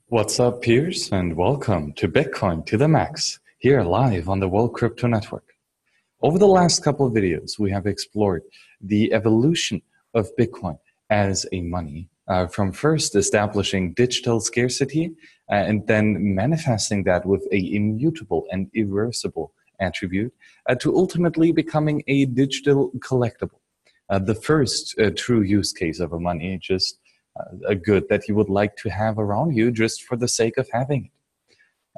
What's up, peers, and welcome to Bitcoin to the Max, here live on the World Crypto Network. Over the last couple of videos, we have explored the evolution of Bitcoin as a money, from first establishing digital scarcity and then manifesting that with a immutable and irreversible attribute to ultimately becoming a digital collectible. The first true use case of a money, just a good that you would like to have around you just for the sake of having it.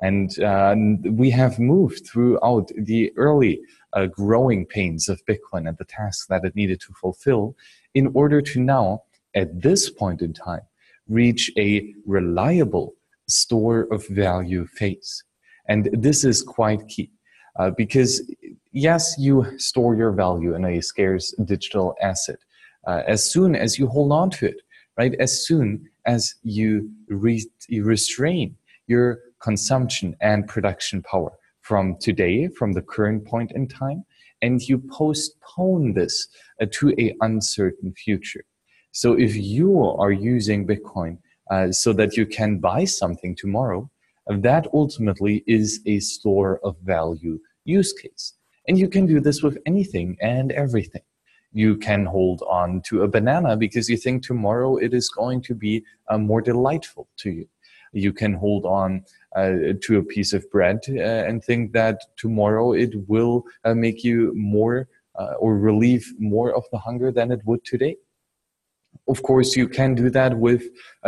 And we have moved throughout the early growing pains of Bitcoin and the tasks that it needed to fulfill in order to now, at this point in time, reach a reliable store of value phase. And this is quite key because, yes, you store your value in a scarce digital asset as soon as you hold on to it. Right? As soon as you restrain your consumption and production power from today, from the current point in time, and you postpone this to an uncertain future. So if you are using Bitcoin so that you can buy something tomorrow, that ultimately is a store of value use case. And you can do this with anything and everything. You can hold on to a banana because you think tomorrow it is going to be more delightful to you. You can hold on to a piece of bread and think that tomorrow it will make you more or relieve more of the hunger than it would today. Of course, you can do that with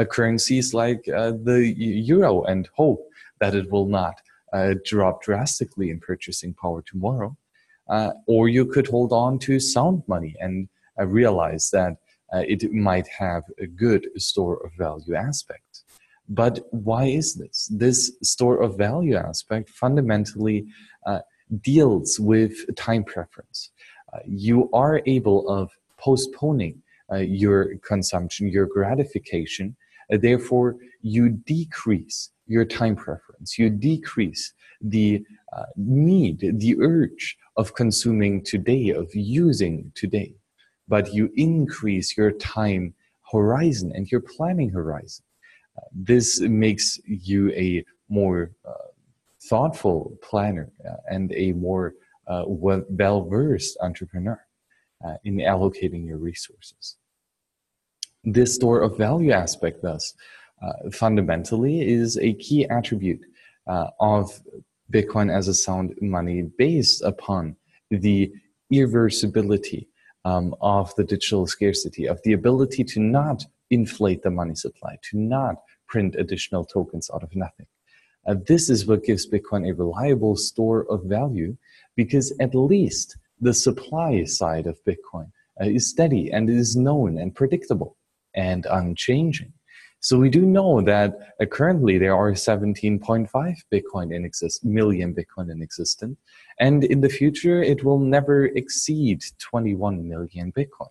currencies like the euro and hope that it will not drop drastically in purchasing power tomorrow. Or you could hold on to sound money and realize that it might have a good store of value aspect. But why is this? This store of value aspect fundamentally deals with time preference. You are able of postponing your consumption, your gratification. Therefore, you decrease your time preference. You decrease the need, the urge of consuming today, of using today, but you increase your time horizon and your planning horizon. This makes you a more thoughtful planner and a more well-versed entrepreneur in allocating your resources. This store of value aspect, thus, fundamentally is a key attribute of Bitcoin as a sound money based upon the irreversibility of the digital scarcity, of the ability to not inflate the money supply, to not print additional tokens out of nothing. This is what gives Bitcoin a reliable store of value because at least the supply side of Bitcoin is steady and is known and predictable and unchanging. So we do know that currently there are 17.5 million Bitcoin in existence, and in the future it will never exceed 21 million Bitcoin.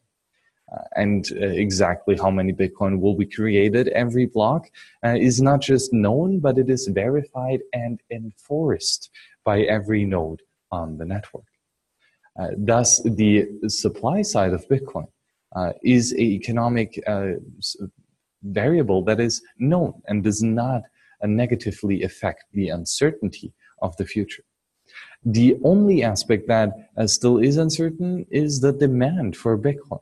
And exactly how many Bitcoin will be created every block is not just known, but it is verified and enforced by every node on the network. Thus, the supply side of Bitcoin is an economic variable that is known and does not negatively affect the uncertainty of the future. The only aspect that still is uncertain is the demand for Bitcoin.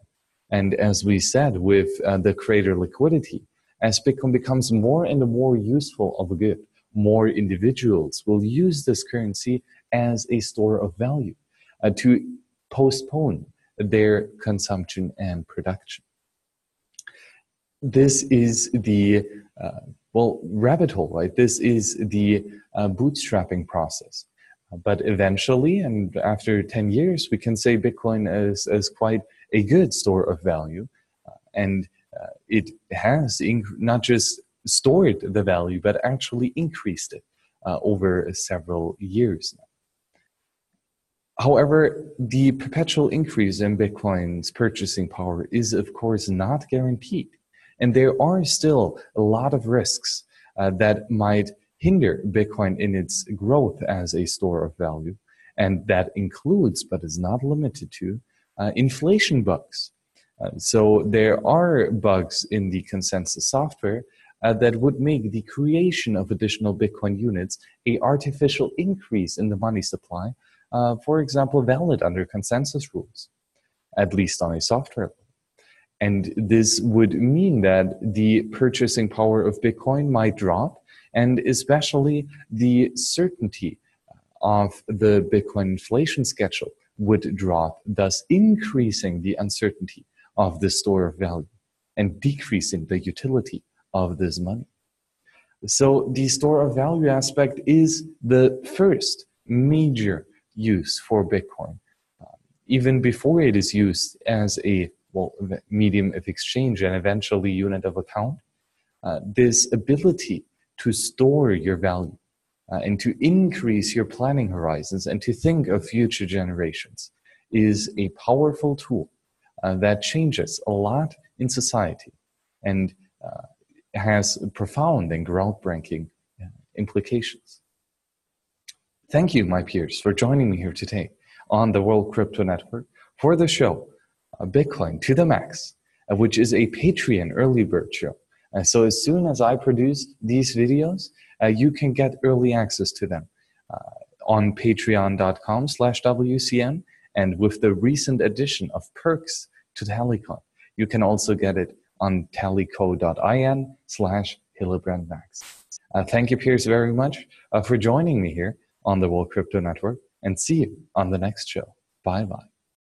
And as we said, with the greater liquidity, as Bitcoin becomes more and more useful of a good, more individuals will use this currency as a store of value to postpone their consumption and production. This is the, rabbit hole, right? This is the bootstrapping process. But eventually, and after 10 years, we can say Bitcoin is quite a good store of value. And it has not just stored the value, but actually increased it over several years now. However, the perpetual increase in Bitcoin's purchasing power is, of course, not guaranteed. And there are still a lot of risks that might hinder Bitcoin in its growth as a store of value. And that includes, but is not limited to, inflation bugs. So there are bugs in the consensus software that would make the creation of additional Bitcoin units a artificial increase in the money supply, for example, valid under consensus rules, at least on a software level. And this would mean that the purchasing power of Bitcoin might drop, and especially the certainty of the Bitcoin inflation schedule would drop, thus increasing the uncertainty of the store of value and decreasing the utility of this money. So the store of value aspect is the first major use for Bitcoin. Even before it is used as a medium of exchange and eventually unit of account, this ability to store your value and to increase your planning horizons and to think of future generations is a powerful tool that changes a lot in society and has profound and groundbreaking implications. Thank you, my peers, for joining me here today on the World Crypto Network for the show Bitcoin to the Max, which is a Patreon early bird show. So as soon as I produce these videos, you can get early access to them on patreon.com/WCN. And with the recent addition of perks to Tallycoin, you can also get it on tallyco.in/HillebrandMax. Thank you, peers, very much for joining me here on the World Crypto Network, and see you on the next show. Bye-bye.